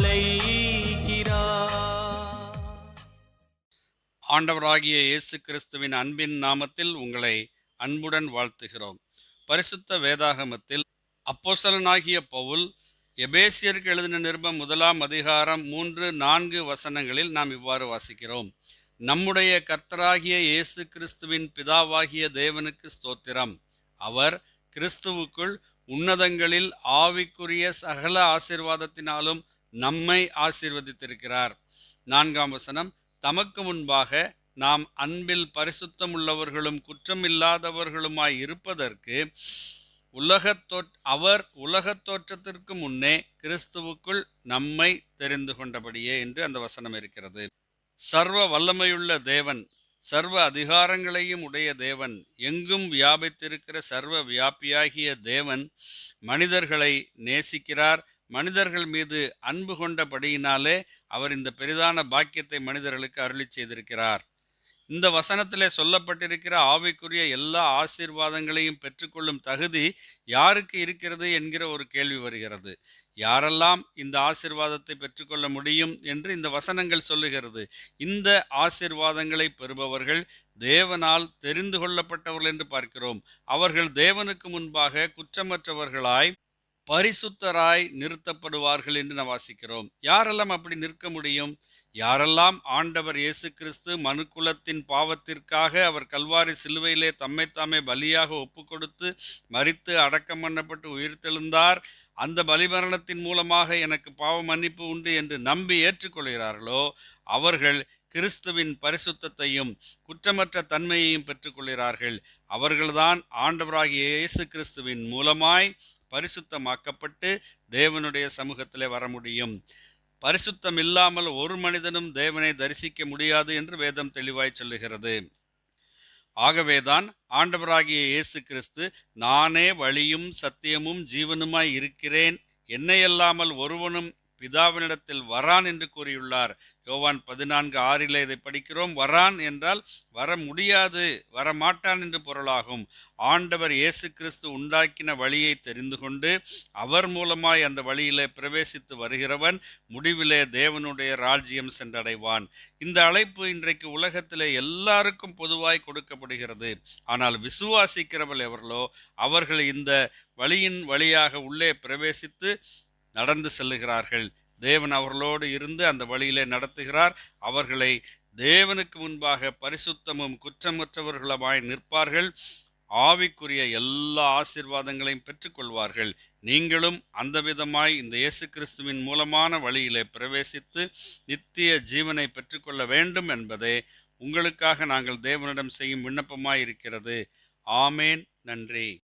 அழைக்கிறார். ஆண்டவராகிய இயேசு கிறிஸ்துவின் அன்பின் நாமத்தில் உங்களை அன்புடன் வாழ்த்துகிறோம். பரிசுத்த வேதாகமத்தில் அப்போஸ்தலனாகிய பவுல் எபேசியருக்கு எழுதின நிருபம் 1 அதிகாரம் 3-4 வசனங்களில் நாம் இவ்வாறு வாசிக்கிறோம். நம்முடைய கர்த்தராகிய இயேசு கிறிஸ்துவின் பிதாவாகிய தேவனுக்கு ஸ்தோத்திரம். அவர் கிறிஸ்துவுக்குள் உன்னதங்களில் ஆவிக்குரிய சகல ஆசீர்வாதத்தினாலும் நம்மை ஆசீர்வதித்திருக்கிறார். 4 வசனம், தமக்கு முன்பாக நாம் அன்பில் பரிசுத்தமுள்ளவர்களும் குற்றமில்லாதவர்களுமாய் இருப்பதற்கு அவர் உலகத் தோற்றத்திற்கு முன்னே கிறிஸ்துவுக்குள் நம்மை தெரிந்து கொண்டபடியே என்று அந்த வசனம் இருக்கிறது. சர்வ வல்லமையுள்ள தேவன், சர்வ அதிகாரங்களையும் உடைய தேவன், எங்கும் வியாபித்திருக்கிற சர்வ வியாபியாகிய தேவன் மனிதர்களை நேசிக்கிறார். மனிதர்கள் மீது அன்பு கொண்டபடியினாலே அவர் இந்த பெரிதான பாக்கியத்தை மனிதர்களுக்கு அருளி செய்திருக்கிறார். இந்த வசனத்திலே சொல்லப்பட்டிருக்கிற ஆவிக்குரிய எல்லா ஆசீர்வாதங்களையும் பெற்றுக்கொள்ளும் தகுதி யாருக்கு இருக்கிறது என்கிற ஒரு கேள்வி வருகிறது. யாரெல்லாம் இந்த ஆசீர்வாதத்தை பெற்றுக்கொள்ள முடியும் என்று இந்த வசனங்கள் சொல்லுகிறது. இந்த ஆசீர்வாதங்களை பெறுபவர்கள் தேவனால் தெரிந்து கொள்ளப்பட்டவர்கள் என்று பார்க்கிறோம். அவர்கள் தேவனுக்கு முன்பாக குற்றமற்றவர்களாய் பரிசுத்தராய் நிறுத்தப்படுவார்கள் என்று நாம் வாசிக்கிறோம். யாரெல்லாம் அப்படி நிற்க முடியும்? யாரெல்லாம் ஆண்டவர் இயேசு கிறிஸ்து மனுக்குலத்தின் பாவத்திற்காக அவர் கல்வாரி சிலுவையிலே தம்மைத்தாமே பலியாக ஒப்பு கொடுத்து மரித்து அடக்கம் பண்ணப்பட்டு உயிர்த்தெழுந்தார், அந்த பலிமரணத்தின் மூலமாக எனக்கு பாவ மன்னிப்பு உண்டு என்று நம்பி ஏற்றுக்கொள்கிறார்களோ அவர்கள் கிறிஸ்துவின் பரிசுத்தத்தையும் குற்றமற்ற தன்மையையும் பெற்றுக்கொள்கிறார்கள். அவர்கள்தான் ஆண்டவராகிய இயேசு கிறிஸ்துவின் மூலமாய் பரிசுத்தமாக்கப்பட்டு தேவனுடைய சமூகத்திலே வர முடியும். பரிசுத்தம் இல்லாமல் ஒரு மனிதனும் தேவனை தரிசிக்க முடியாது என்று வேதம் தெளிவாய் சொல்லுகிறது. ஆகவேதான் ஆண்டவராகிய இயேசு கிறிஸ்து, நானே வழியும் சத்தியமும் ஜீவனுமாய் இருக்கிறேன், என்னையல்லாமல் ஒருவனும் பிதாவினிடத்தில் வரான் என்று கூறியுள்ளார். யோவான் 14:6 இதை படிக்கிறோம். வரான் என்றால் வர முடியாது, வரமாட்டான் என்று பொருளாகும். ஆண்டவர் இயேசு கிறிஸ்து உண்டாக்கின வழியை தெரிந்து கொண்டு அவர் மூலமாய் அந்த வழியிலே பிரவேசித்து வருகிறவன் முடிவிலே தேவனுடைய ராஜ்யம் சென்றடைவான். இந்த அழைப்பு இன்றைக்கு உலகத்திலே எல்லாருக்கும் பொதுவாய் கொடுக்கப்படுகிறது. ஆனால் விசுவாசிக்கிறவர்கள் எவர்களோ அவர்கள் இந்த வழியின் வழியாக உள்ளே பிரவேசித்து நடந்து செல்லுகிறார்கள். தேவன் அவர்களோடு இருந்து அந்த வழியிலே நடத்துகிறார். அவர்களை தேவனுக்கு முன்பாக பரிசுத்தமும் குற்றமற்றவர்களுமாய் நிற்பார்கள். ஆவிக்குரிய எல்லா ஆசீர்வாதங்களையும் பெற்றுக்கொள்வார்கள். நீங்களும் அந்த விதமாய் இந்த இயேசு கிறிஸ்துவின் மூலமான வழியிலே பிரவேசித்து நித்திய ஜீவனை பெற்றுக்கொள்ள வேண்டும் என்பதே உங்களுக்காக நாங்கள் தேவனிடம் செய்யும் விண்ணப்பமாய் இருக்கிறது. ஆமேன். நன்றி.